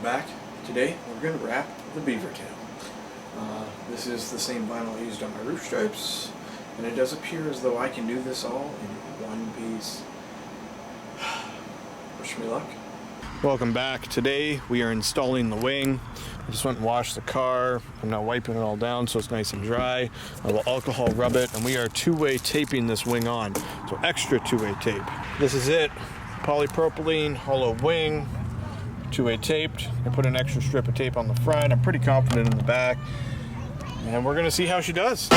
Welcome back. Today we're going to wrap the beaver tail. This is the same vinyl I used on my roof stripes, and it does appear as though I can do this all in one piece. Wish me luck. Welcome back. Today we are installing the wing. I just went and washed the car. I'm now wiping it all down so it's nice and dry. I will alcohol rub it, and we are two-way taping this wing on. So extra two-way tape. This is it. Polypropylene, hollow wing, two-way taped. I put an extra strip of tape on the front. I'm pretty confident in the back. And we're gonna see how she does.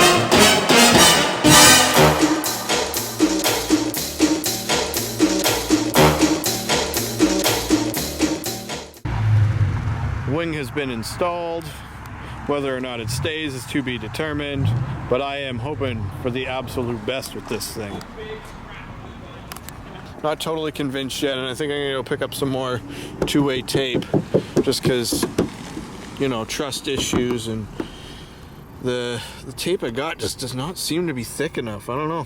Wing has been installed. Whether or not it stays is to be determined, but I am hoping for the absolute best with this thing. Not totally convinced yet, and I think I'm gonna go pick up some more two-way tape just because, you know, trust issues, and the tape I got just does not seem to be thick enough. I don't know.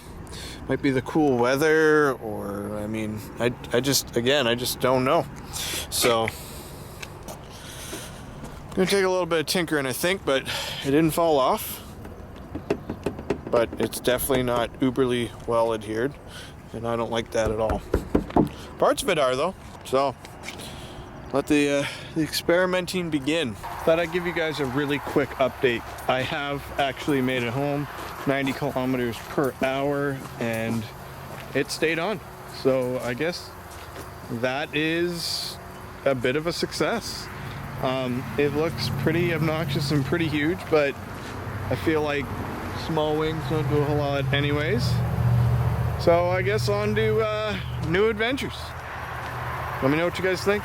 Might be the cool weather, or I mean, I just don't know. So gonna take a little bit of tinkering, I think, but it didn't fall off. But it's definitely not uberly well adhered, and I don't like that at all. Parts of it are, though. So let the experimenting begin. Thought I'd give you guys a really quick update. I have actually made it home, 90 kilometers per hour, and it stayed on. So I guess that is a bit of a success. It looks pretty obnoxious and pretty huge, but I feel like small wings don't do a whole lot anyways. So I guess on to new adventures. Let me know what you guys think.